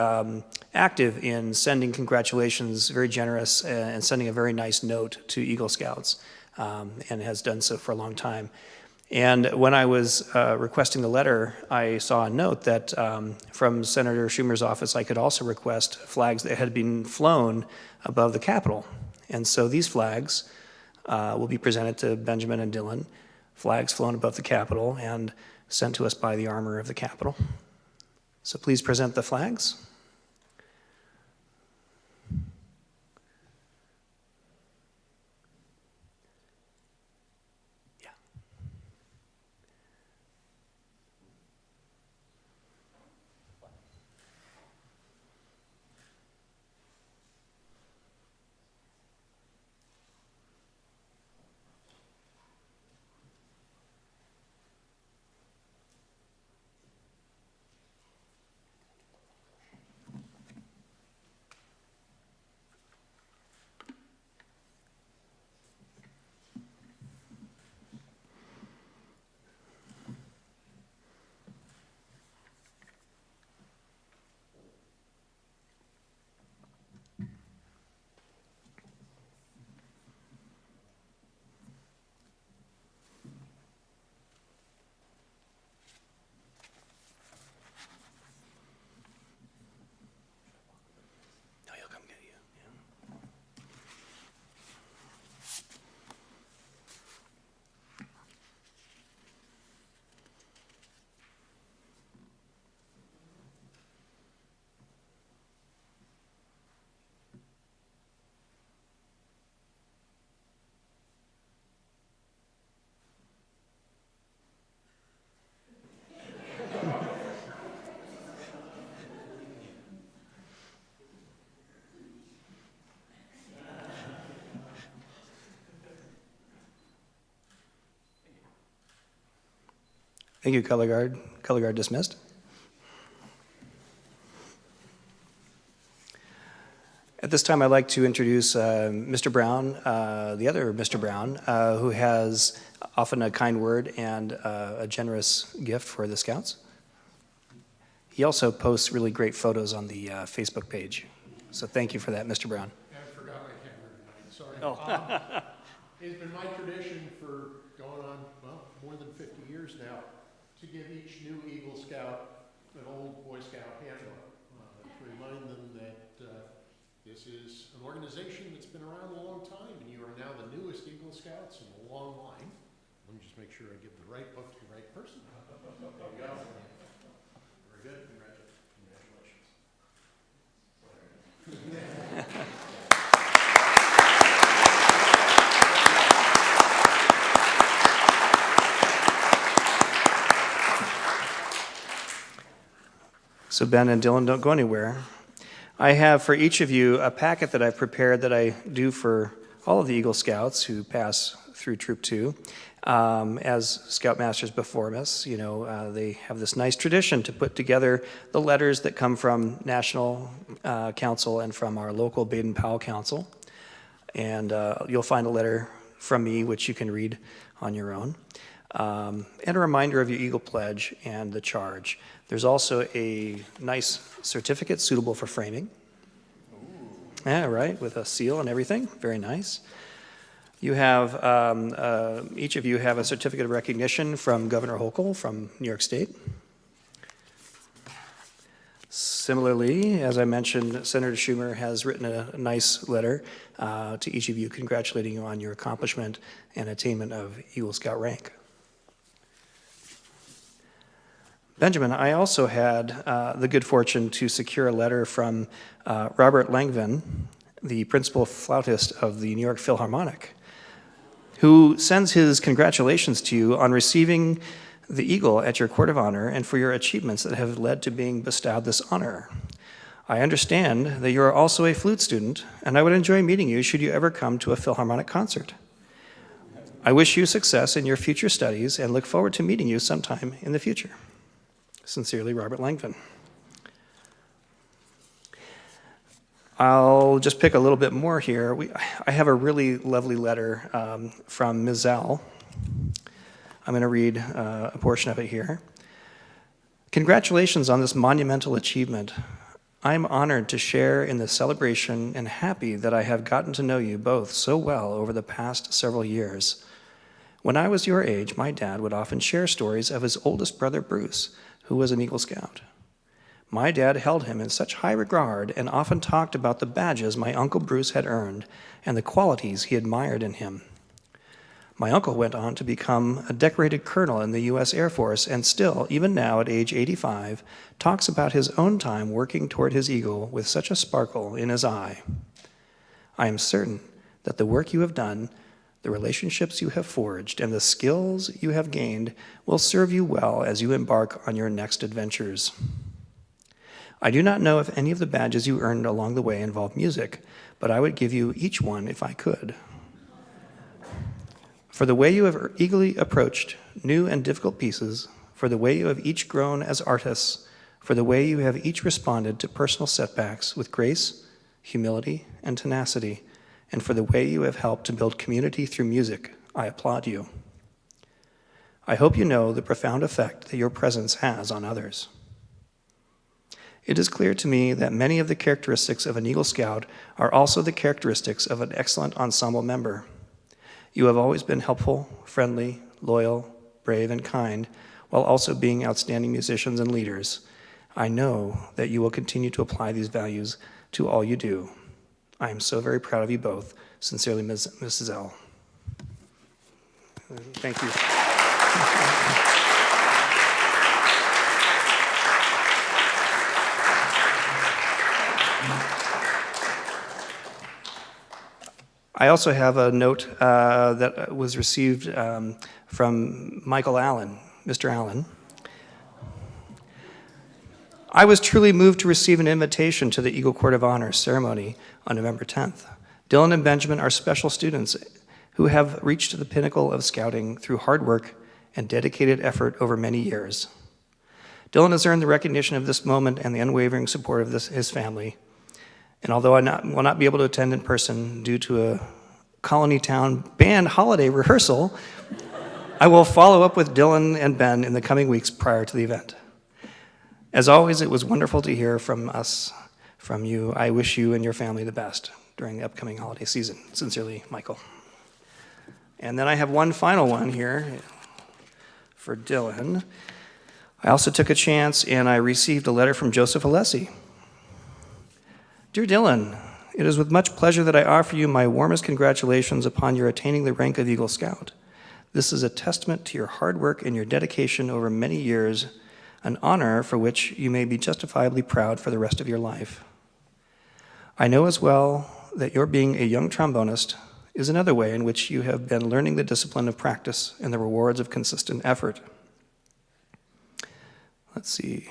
active in sending congratulations, very generous, and sending a very nice note to Eagle Scouts, and has done so for a long time. And when I was requesting the letter, I saw a note that from Senator Schumer's office, I could also request flags that had been flown above the Capitol. And so these flags will be presented to Benjamin and Dylan, flags flown above the Capitol and sent to us by the armor of the Capitol. So please present the flags. Thank you, color guard. Color guard dismissed. At this time, I'd like to introduce Mr. Brown, the other Mr. Brown, who has often a kind word and a generous gift for the Scouts. He also posts really great photos on the Facebook page. So thank you for that, Mr. Brown. I forgot my camera tonight, sorry. It's been my tradition for going on, well, more than 50 years now, to give each new Eagle Scout an old Boy Scout handbook to remind them that this is an organization that's been around a long time, and you are now the newest Eagle Scouts in a long line. Let me just make sure I give the right book to the right person. There you go. Very good. Congratulations. So Ben and Dylan, don't go anywhere. I have for each of you a packet that I prepared that I do for all of the Eagle Scouts who pass through Troop 2. As Scoutmasters before us, they have this nice tradition to put together the letters that come from National Council and from our local Baden-Powell Council. And you'll find a letter from me, which you can read on your own. And a reminder of your Eagle Pledge and the charge. There's also a nice certificate suitable for framing. Yeah, right, with a seal and everything. Very nice. You have, each of you have a certificate of recognition from Governor Hochul from New York State. Similarly, as I mentioned, Senator Schumer has written a nice letter to each of you congratulating you on your accomplishment and attainment of Eagle Scout rank. Benjamin, I also had the good fortune to secure a letter from Robert Langevin, the principal flautist of the New York Philharmonic, who sends his congratulations to you on receiving the Eagle at your Court of Honor and for your achievements that have led to being bestowed this honor. I understand that you are also a flute student, and I would enjoy meeting you should you ever come to a Philharmonic concert. I wish you success in your future studies and look forward to meeting you sometime in the future. Sincerely, Robert Langevin. I'll just pick a little bit more here. I have a really lovely letter from Ms. Zell. I'm going to read a portion of it here. Congratulations on this monumental achievement. I'm honored to share in the celebration and happy that I have gotten to know you both so well over the past several years. When I was your age, my dad would often share stories of his oldest brother, Bruce, who was an Eagle Scout. My dad held him in such high regard and often talked about the badges my Uncle Bruce had earned and the qualities he admired in him. My uncle went on to become a decorated colonel in the U.S. Air Force and still, even now at age 85, talks about his own time working toward his eagle with such a sparkle in his eye. I am certain that the work you have done, the relationships you have forged, and the skills you have gained will serve you well as you embark on your next adventures. I do not know if any of the badges you earned along the way involve music, but I would give you each one if I could. For the way you have eagerly approached new and difficult pieces, for the way you have each grown as artists, for the way you have each responded to personal setbacks with grace, humility, and tenacity, and for the way you have helped to build community through music, I applaud you. I hope you know the profound effect that your presence has on others. It is clear to me that many of the characteristics of an Eagle Scout are also the characteristics of an excellent ensemble member. You have always been helpful, friendly, loyal, brave, and kind, while also being outstanding musicians and leaders. I know that you will continue to apply these values to all you do. I am so very proud of you both. Sincerely, Mrs. L. Thank you. I also have a note that was received from Michael Allen, Mr. Allen. I was truly moved to receive an invitation to the Eagle Court of Honor ceremony on November 10th. Dylan and Benjamin are special students who have reached the pinnacle of scouting through hard work and dedicated effort over many years. Dylan has earned the recognition of this moment and the unwavering support of his family. And although I will not be able to attend in person due to a Colony Town band holiday rehearsal, I will follow up with Dylan and Ben in the coming weeks prior to the event. As always, it was wonderful to hear from you. I wish you and your family the best during the upcoming holiday season. Sincerely, Michael. And then I have one final one here for Dylan. I also took a chance and I received a letter from Joseph Alessi. Dear Dylan, it is with much pleasure that I offer you my warmest congratulations upon your attaining the rank of Eagle Scout. This is a testament to your hard work and your dedication over many years, an honor for which you may be justifiably proud for the rest of your life. I know as well that your being a young trombonist is another way in which you have been learning the discipline of practice and the rewards of consistent effort. Let's see.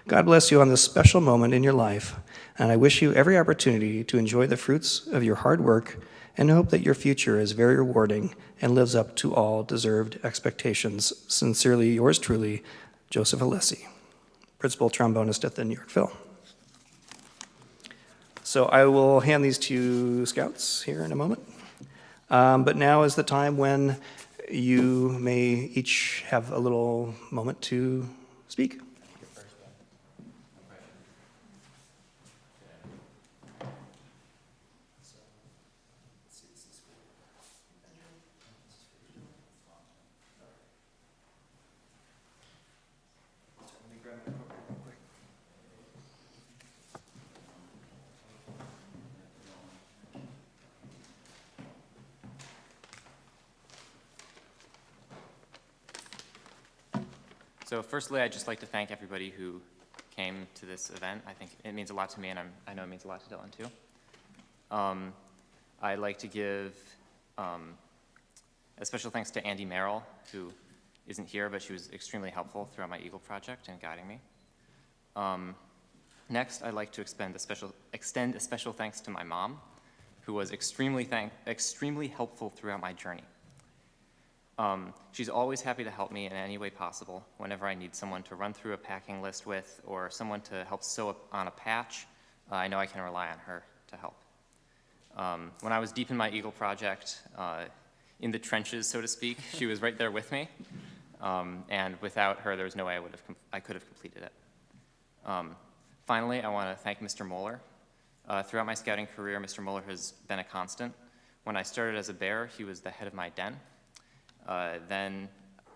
God bless you on this special moment in your life, and I wish you every opportunity to enjoy the fruits of your hard work and hope that your future is very rewarding and lives up to all deserved expectations. Sincerely, yours truly, Joseph Alessi, Principal Trombonist at the New York Phil. So I will hand these to Scouts here in a moment. But now is the time when you may each have a little moment to speak. So firstly, I'd just like to thank everybody who came to this event. I think it means a lot to me, and I know it means a lot to Dylan, too. I'd like to give a special thanks to Andy Merrill, who isn't here, but she was extremely helpful throughout my Eagle project and guiding me. Next, I'd like to extend a special thanks to my mom, who was extremely helpful throughout my journey. She's always happy to help me in any way possible whenever I need someone to run through a packing list with or someone to help sew on a patch. I know I can rely on her to help. When I was deep in my Eagle project, in the trenches, so to speak, she was right there with me. And without her, there was no way I could have completed it. Finally, I want to thank Mr. Mohler. Throughout my scouting career, Mr. Mohler has been a constant. When I started as a bear, he was the head of my den. Then,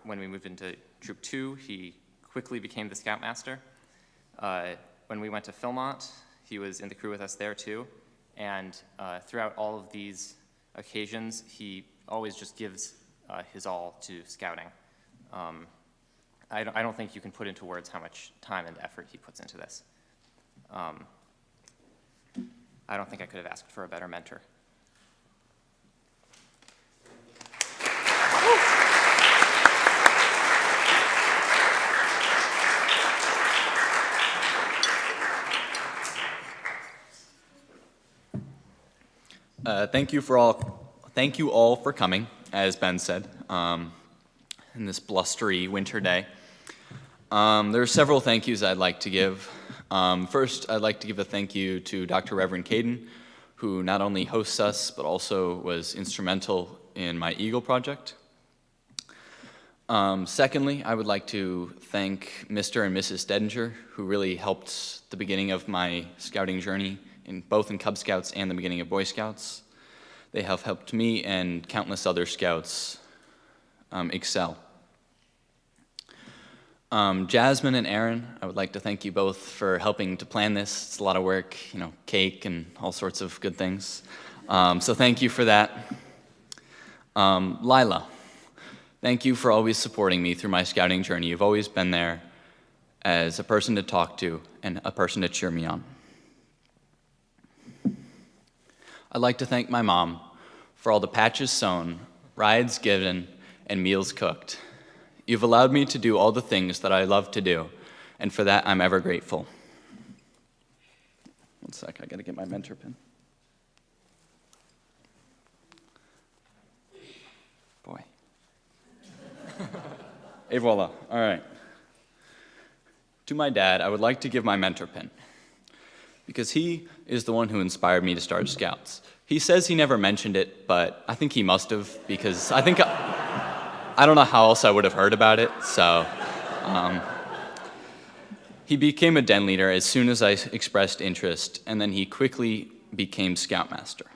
when we moved into Troop 2, he quickly became the scoutmaster. When we went to Philmont, he was in the crew with us there too. And throughout all of these occasions, he always just gives his all to scouting. I don't think you can put into words how much time and effort he puts into this. I don't think I could have asked for a better mentor. Thank you all for coming, as Ben said, in this blustery winter day. There are several thank yous I'd like to give. First, I'd like to give a thank you to Dr. Reverend Caden, who not only hosts us, but also was instrumental in my Eagle project. Secondly, I would like to thank Mr. and Mrs. Stedinger, who really helped the beginning of my scouting journey, both in Cub Scouts and the beginning of Boy Scouts. They have helped me and countless other scouts excel. Jasmine and Aaron, I would like to thank you both for helping to plan this. It's a lot of work, cake and all sorts of good things. So thank you for that. Lila, thank you for always supporting me through my scouting journey. You've always been there as a person to talk to and a person to cheer me on. I'd like to thank my mom for all the patches sewn, rides given, and meals cooked. You've allowed me to do all the things that I love to do, and for that I'm ever grateful. One sec, I gotta get my mentor pin. Boy. Et voila, all right. To my dad, I would like to give my mentor pin, because he is the one who inspired me to start Scouts. He says he never mentioned it, but I think he must have, because I don't know how else I would have heard about it, so. He became a den leader as soon as I expressed interest, and then he quickly became Scoutmaster.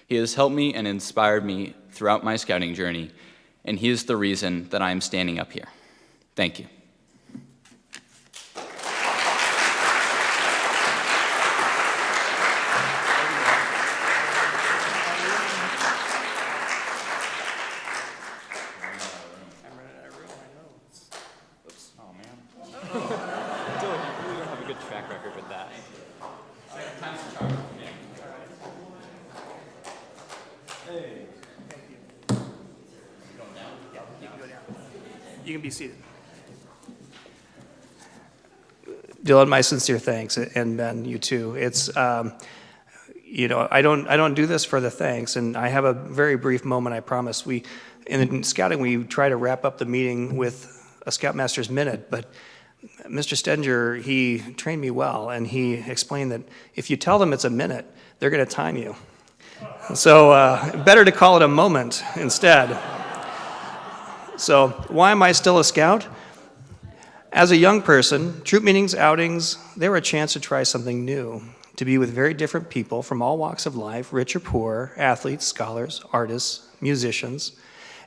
He has helped me and inspired me throughout my scouting journey, and he is the reason that I am standing up here. Thank you. You can be seated. Dylan, my sincere thanks, and Ben, you too. It's, I don't do this for the thanks, and I have a very brief moment, I promise. In scouting, we try to wrap up the meeting with a Scoutmaster's minute, but Mr. Stedinger, he trained me well, and he explained that if you tell them it's a minute, they're going to time you. So better to call it a moment instead. So why am I still a scout? As a young person, troop meetings, outings, they were a chance to try something new, to be with very different people from all walks of life, rich or poor, athletes, scholars, artists, musicians.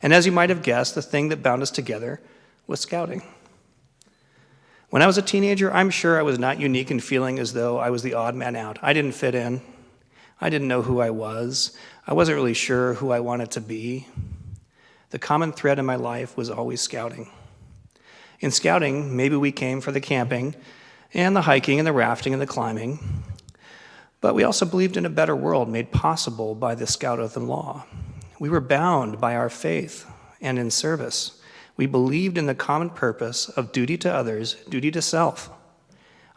And as you might have guessed, the thing that bound us together was scouting. When I was a teenager, I'm sure I was not unique in feeling as though I was the odd man out. I didn't fit in. I didn't know who I was. I wasn't really sure who I wanted to be. The common thread in my life was always scouting. In scouting, maybe we came for the camping and the hiking and the rafting and the climbing, but we also believed in a better world made possible by the Scout Oath and Law. We were bound by our faith and in service. We believed in the common purpose of duty to others, duty to self.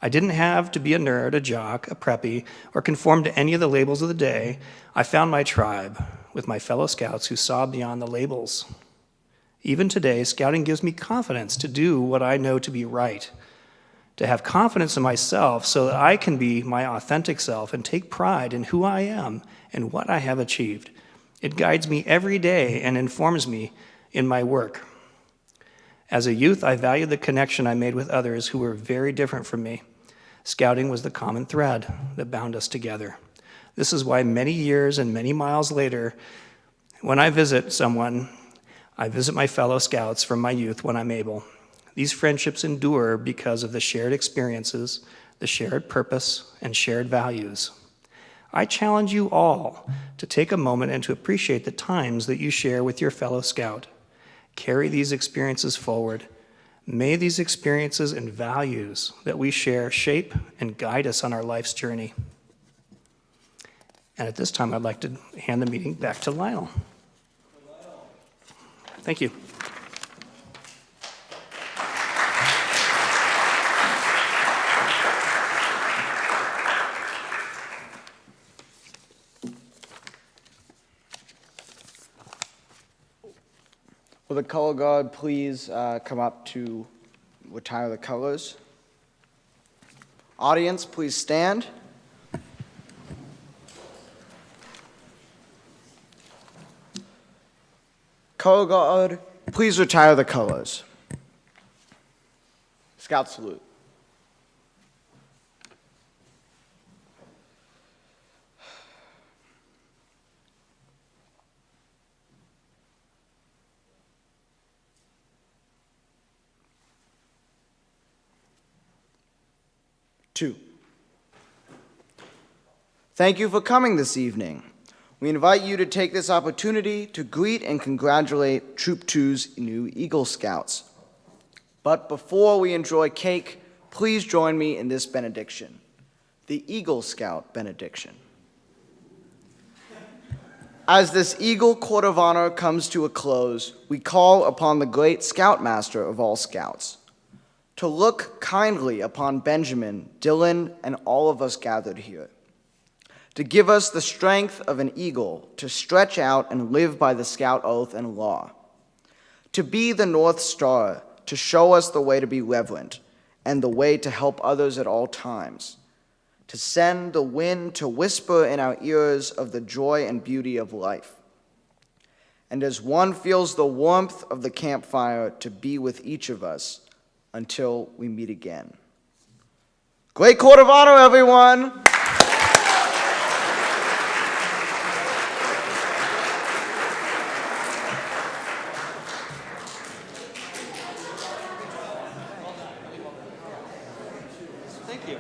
I didn't have to be a nerd, a jock, a preppy, or conform to any of the labels of the day. I found my tribe with my fellow scouts who saw beyond the labels. Even today, scouting gives me confidence to do what I know to be right, to have confidence in myself so that I can be my authentic self and take pride in who I am and what I have achieved. It guides me every day and informs me in my work. As a youth, I valued the connection I made with others who were very different from me. Scouting was the common thread that bound us together. This is why many years and many miles later, when I visit someone, I visit my fellow scouts from my youth when I'm able. These friendships endure because of the shared experiences, the shared purpose, and shared values. I challenge you all to take a moment and to appreciate the times that you share with your fellow scout. Carry these experiences forward. May these experiences and values that we share shape and guide us on our life's journey. And at this time, I'd like to hand the meeting back to Lionel. Thank you. Will the color guard please come up to retire the colors? Audience, please stand. Color guard, please retire the colors. Scout salute. Two. Thank you for coming this evening. We invite you to take this opportunity to greet and congratulate Troop 2's new Eagle Scouts. But before we enjoy cake, please join me in this benediction, the Eagle Scout benediction. As this Eagle Court of Honor comes to a close, we call upon the great Scoutmaster of all Scouts to look kindly upon Benjamin, Dylan, and all of us gathered here, to give us the strength of an eagle to stretch out and live by the Scout Oath and Law, to be the North Star, to show us the way to be reverent and the way to help others at all times, to send the wind to whisper in our ears of the joy and beauty of life, and as one feels the warmth of the campfire, to be with each of us until we meet again. Great Court of Honor, everyone! Thank you.